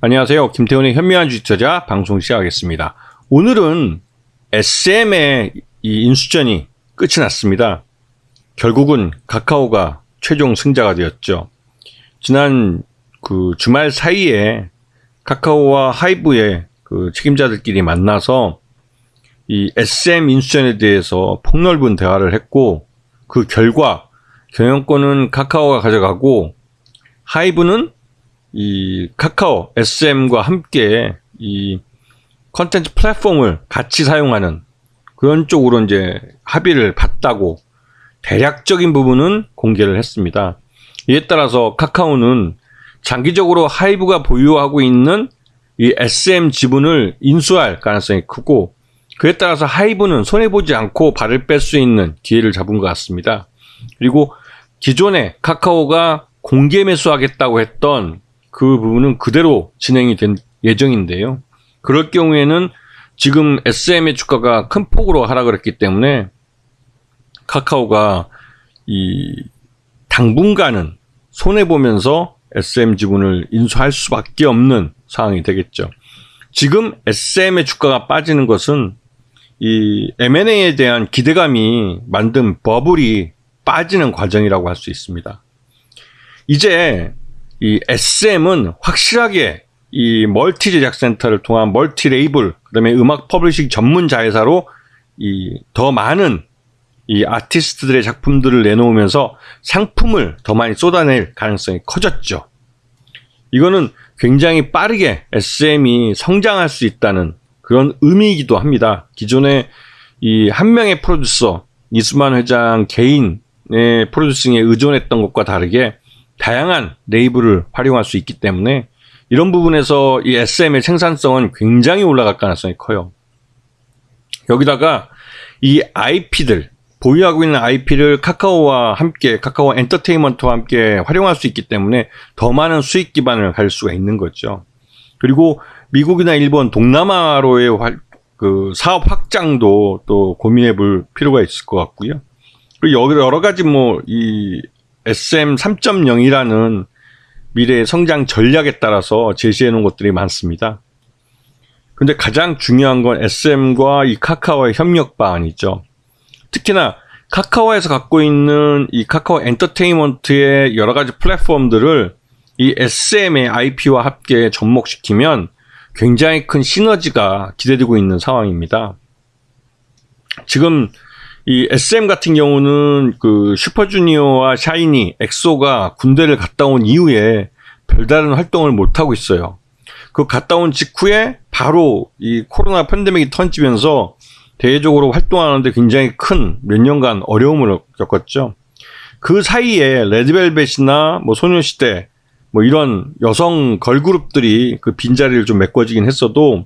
안녕하세요. 김태훈의 현명한 주식투자 방송 시작하겠습니다. 오늘은 SM의 이 인수전이 끝이 났습니다. 결국은 카카오가 최종 승자가 되었죠. 지난 그 주말 사이에 카카오와 하이브의 그 책임자들끼리 만나서 이 SM 인수전에 대해서 폭넓은 대화를 했고, 그 결과 경영권은 카카오가 가져가고 하이브는 이 카카오 SM과 함께 이 컨텐츠 플랫폼을 같이 사용하는 그런 쪽으로 이제 합의를 봤다고 대략적인 부분은 공개를 했습니다. 이에 따라서 카카오는 장기적으로 하이브가 보유하고 있는 이 SM 지분을 인수할 가능성이 크고, 그에 따라서 하이브는 손해보지 않고 발을 뺄 수 있는 기회를 잡은 것 같습니다. 그리고 기존에 카카오가 공개 매수하겠다고 했던 그 부분은 그대로 진행이 된 예정인데요. 그럴 경우에는 지금 SM의 주가가 큰 폭으로 하락을 했기 때문에 카카오가 이 당분간은 손해보면서 SM 지분을 인수할 수밖에 없는 상황이 되겠죠. 지금 SM의 주가가 빠지는 것은 이 M&A에 대한 기대감이 만든 버블이 빠지는 과정이라고 할 수 있습니다. 이제 이 SM은 확실하게 이 멀티 제작 센터를 통한 멀티 레이블, 그다음에 음악 퍼블리싱 전문 자회사로 이 더 많은 이 아티스트들의 작품들을 내놓으면서 상품을 더 많이 쏟아낼 가능성이 커졌죠. 이거는 굉장히 빠르게 SM이 성장할 수 있다는 그런 의미이기도 합니다. 기존에 이 한 명의 프로듀서, 이수만 회장 개인의 프로듀싱에 의존했던 것과 다르게 다양한 레이블을 활용할 수 있기 때문에 이런 부분에서 이 SM의 생산성은 굉장히 올라갈 가능성이 커요. 여기다가 이 IP들, 보유하고 있는 IP를 카카오와 함께, 카카오 엔터테인먼트와 함께 활용할 수 있기 때문에 더 많은 수익 기반을 가질 수가 있는 거죠. 그리고 미국이나 일본, 동남아로의 그 사업 확장도 또 고민해 볼 필요가 있을 것 같고요. 그리고 여러 가지 이 SM 3.0이라는 미래의 성장 전략에 따라서 제시해 놓은 것들이 많습니다. 근데 가장 중요한 건 SM과 이 카카오의 협력 방안이죠. 특히나 카카오에서 갖고 있는 이 카카오 엔터테인먼트의 여러 가지 플랫폼들을 이 SM의 IP와 함께 접목시키면 굉장히 큰 시너지가 기대되고 있는 상황입니다. 지금 이 SM 같은 경우는 그 슈퍼주니어와 샤이니, 엑소가 군대를 갔다 온 이후에 별다른 활동을 못하고 있어요. 그 갔다 온 직후에 바로 이 코로나 팬데믹이 터지면서 대외적으로 활동하는데 굉장히 큰 몇 년간 어려움을 겪었죠. 그 사이에 레드벨벳이나 소녀시대 이런 여성 걸그룹들이 그 빈자리를 좀 메꿔지긴 했어도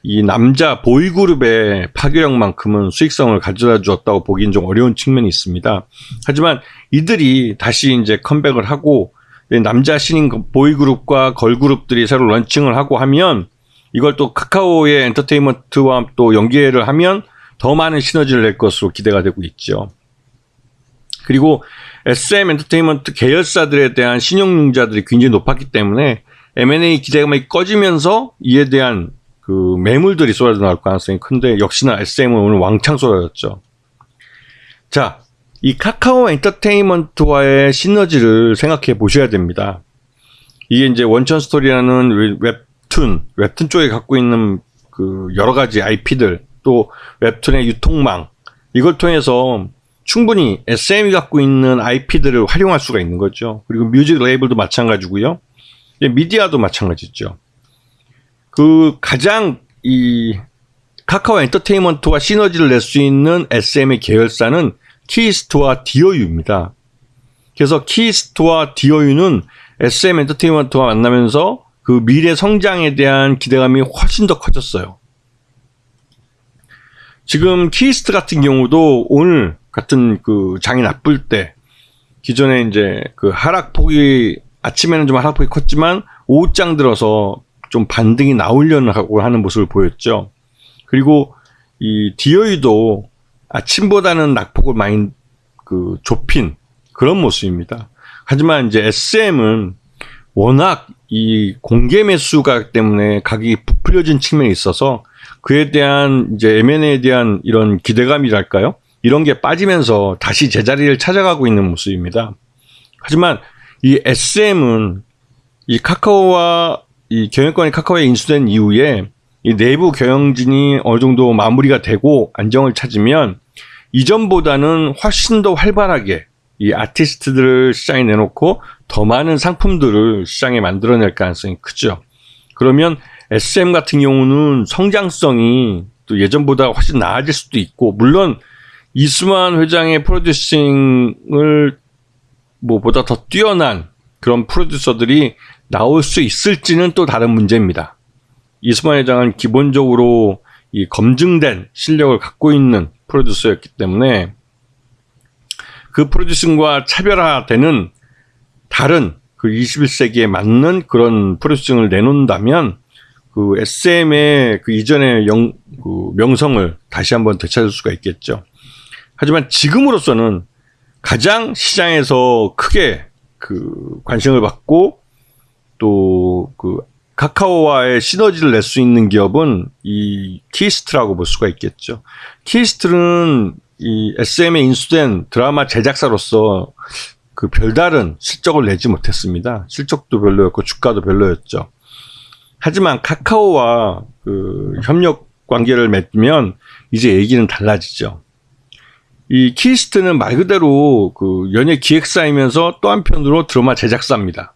이 남자 보이그룹의 파괴력만큼은 수익성을 가져다 주었다고 보기엔 좀 어려운 측면이 있습니다. 하지만 이들이 다시 이제 컴백을 하고 남자 신인 보이그룹과 걸그룹들이 새로 런칭을 하고 하면 이걸 또 카카오의 엔터테인먼트와 또 연계를 하면 더 많은 시너지를 낼 것으로 기대가 되고 있죠. 그리고 SM 엔터테인먼트 계열사들에 대한 신용융자들이 굉장히 높았기 때문에 M&A 기대감이 꺼지면서 이에 대한 그 매물들이 쏟아져 나올 가능성이 큰데, 역시나 SM은 오늘 왕창 쏟아졌죠. 자, 이 카카오 엔터테인먼트와의 시너지를 생각해 보셔야 됩니다. 이게 이제 원천 스토리라는 웹툰 쪽에 갖고 있는 그 여러 가지 IP들, 또 웹툰의 유통망, 이걸 통해서 충분히 SM이 갖고 있는 IP들을 활용할 수가 있는 거죠. 그리고 뮤직 레이블도 마찬가지고요. 미디어도 마찬가지죠. 그 가장 이 카카오 엔터테인먼트와 시너지를 낼 수 있는 SM의 계열사는 키스트와 디어유입니다. 그래서 키스트와 디어유는 SM 엔터테인먼트와 만나면서 그 미래 성장에 대한 기대감이 훨씬 더 커졌어요. 지금 키스트 같은 경우도 오늘 같은 그 장이 나쁠 때, 기존에 이제 그 하락폭이, 아침에는 좀 하락폭이 컸지만 오후장 들어서 좀 반등이 나오려고 하는 모습을 보였죠. 그리고 이 디어유도 아침보다는 낙폭을 많이 그 좁힌 그런 모습입니다. 하지만 이제 SM은 워낙 이 공개 매수가 때문에 가격이 부풀려진 측면이 있어서 그에 대한 이제 M&A에 대한 이런 기대감이랄까요? 이런 게 빠지면서 다시 제자리를 찾아가고 있는 모습입니다. 하지만 이 SM은 이 카카오와 이 경영권이 카카오에 인수된 이후에 이 내부 경영진이 어느 정도 마무리가 되고 안정을 찾으면 이전보다는 훨씬 더 활발하게 이 아티스트들을 시장에 내놓고 더 많은 상품들을 시장에 만들어낼 가능성이 크죠. 그러면 SM 같은 경우는 성장성이 또 예전보다 훨씬 나아질 수도 있고, 물론 이수만 회장의 프로듀싱을 보다 더 뛰어난 그런 프로듀서들이 나올 수 있을지는 또 다른 문제입니다. 이수만 회장은 기본적으로 이 검증된 실력을 갖고 있는 프로듀서였기 때문에 그 프로듀싱과 차별화되는 다른 그 21세기에 맞는 그런 프로듀싱을 내놓는다면 그 SM의 그 이전의 그 명성을 다시 한번 되찾을 수가 있겠죠. 하지만 지금으로서는 가장 시장에서 크게 그 관심을 받고 또 그 카카오와의 시너지를 낼 수 있는 기업은 이 키스트라고 볼 수가 있겠죠. 키스트는 이 SM에 인수된 드라마 제작사로서 그 별다른 실적을 내지 못했습니다. 실적도 별로였고 주가도 별로였죠. 하지만 카카오와 그 협력 관계를 맺으면 이제 얘기는 달라지죠. 이 키스트는 말 그대로 그 연예 기획사이면서 또 한편으로 드라마 제작사입니다.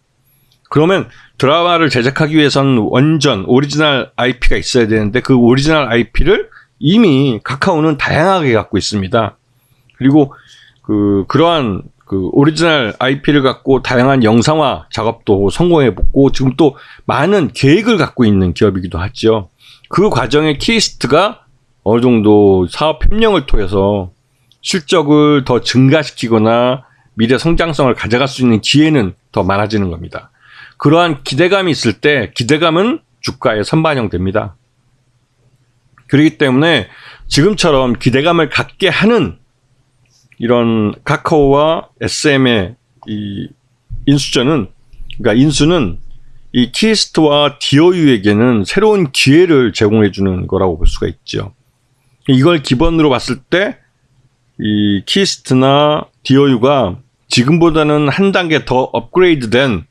그러면 드라마를 제작하기 위해서는 완전 오리지널 IP가 있어야 되는데 그 오리지널 IP를 이미 카카오는 다양하게 갖고 있습니다. 그리고 그러한 그 오리지널 IP를 갖고 다양한 영상화 작업도 성공해보고 지금 또 많은 계획을 갖고 있는 기업이기도 하죠. 그 과정에 키스트가 어느 정도 사업 협력을 통해서 실적을 더 증가시키거나 미래 성장성을 가져갈 수 있는 기회는 더 많아지는 겁니다. 그러한 기대감이 있을 때 기대감은 주가에 선반영됩니다. 그렇기 때문에 지금처럼 기대감을 갖게 하는 이런 카카오와 SM의 이 인수는 이 키스트와 DOU에게는 새로운 기회를 제공해 주는 거라고 볼 수가 있죠. 이걸 기본으로 봤을 때 이 키스트나 DOU가 지금보다는 한 단계 더 업그레이드된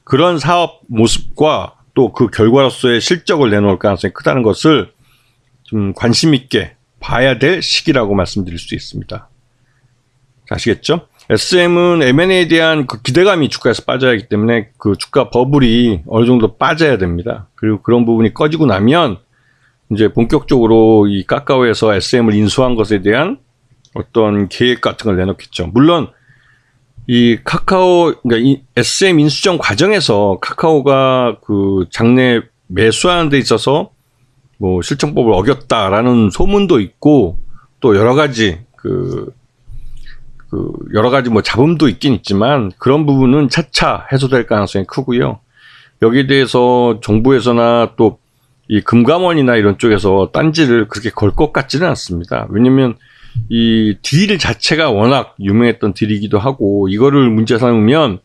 그런 사업 모습과 또 그 결과로서의 실적을 내놓을 가능성이 크다는 것을 좀 관심 있게 봐야 될 시기라고 말씀드릴 수 있습니다. 아시겠죠? SM은 M&A에 대한 그 기대감이 주가에서 빠져야 하기 때문에 그 주가 버블이 어느 정도 빠져야 됩니다. 그리고 그런 부분이 꺼지고 나면 이제 본격적으로 이 카카오에서 SM을 인수한 것에 대한 어떤 계획 같은 걸 내놓겠죠. 물론 이 카카오, 그러니까 이 SM 인수전 과정에서 카카오가 그 장래 매수하는 데 있어서 뭐 실정법을 어겼다라는 소문도 있고 또 여러 가지 여러 가지 뭐 잡음도 있긴 있지만 그런 부분은 차차 해소될 가능성이 크고요. 여기에 대해서 정부에서나 또 이 금감원이나 이런 쪽에서 딴지를 그렇게 걸 것 같지는 않습니다. 왜냐면 이 딜 자체가 워낙 유명했던 딜이기도 하고 이거를 문제 삼으면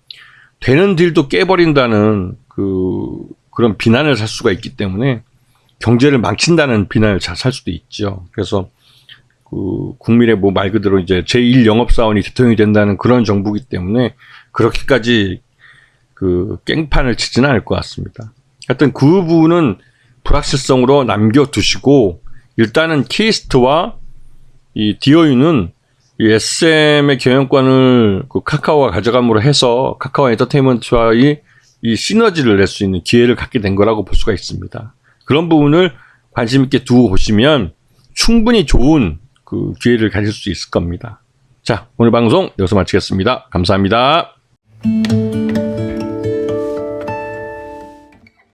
되는 딜도 깨버린다는 그런 비난을 살 수가 있기 때문에 경제를 망친다는 비난을 잘 살 수도 있죠. 그래서 국민의 뭐 말 그대로 이제 제1 영업사원이 대통령이 된다는 그런 정부이기 때문에 그렇게까지 깽판을 치지는 않을 것 같습니다. 하여튼 그 부분은 불확실성으로 남겨두시고 일단은 키스트와 이 DOU는 이 SM의 경영권을 카카오가 가져감으로 해서 카카오 엔터테인먼트와의 이 시너지를 낼 수 있는 기회를 갖게 된 거라고 볼 수가 있습니다. 그런 부분을 관심 있게 두고 보시면 충분히 좋은 기회를 가질 수 있을 겁니다. 자, 오늘 방송 여기서 마치겠습니다. 감사합니다.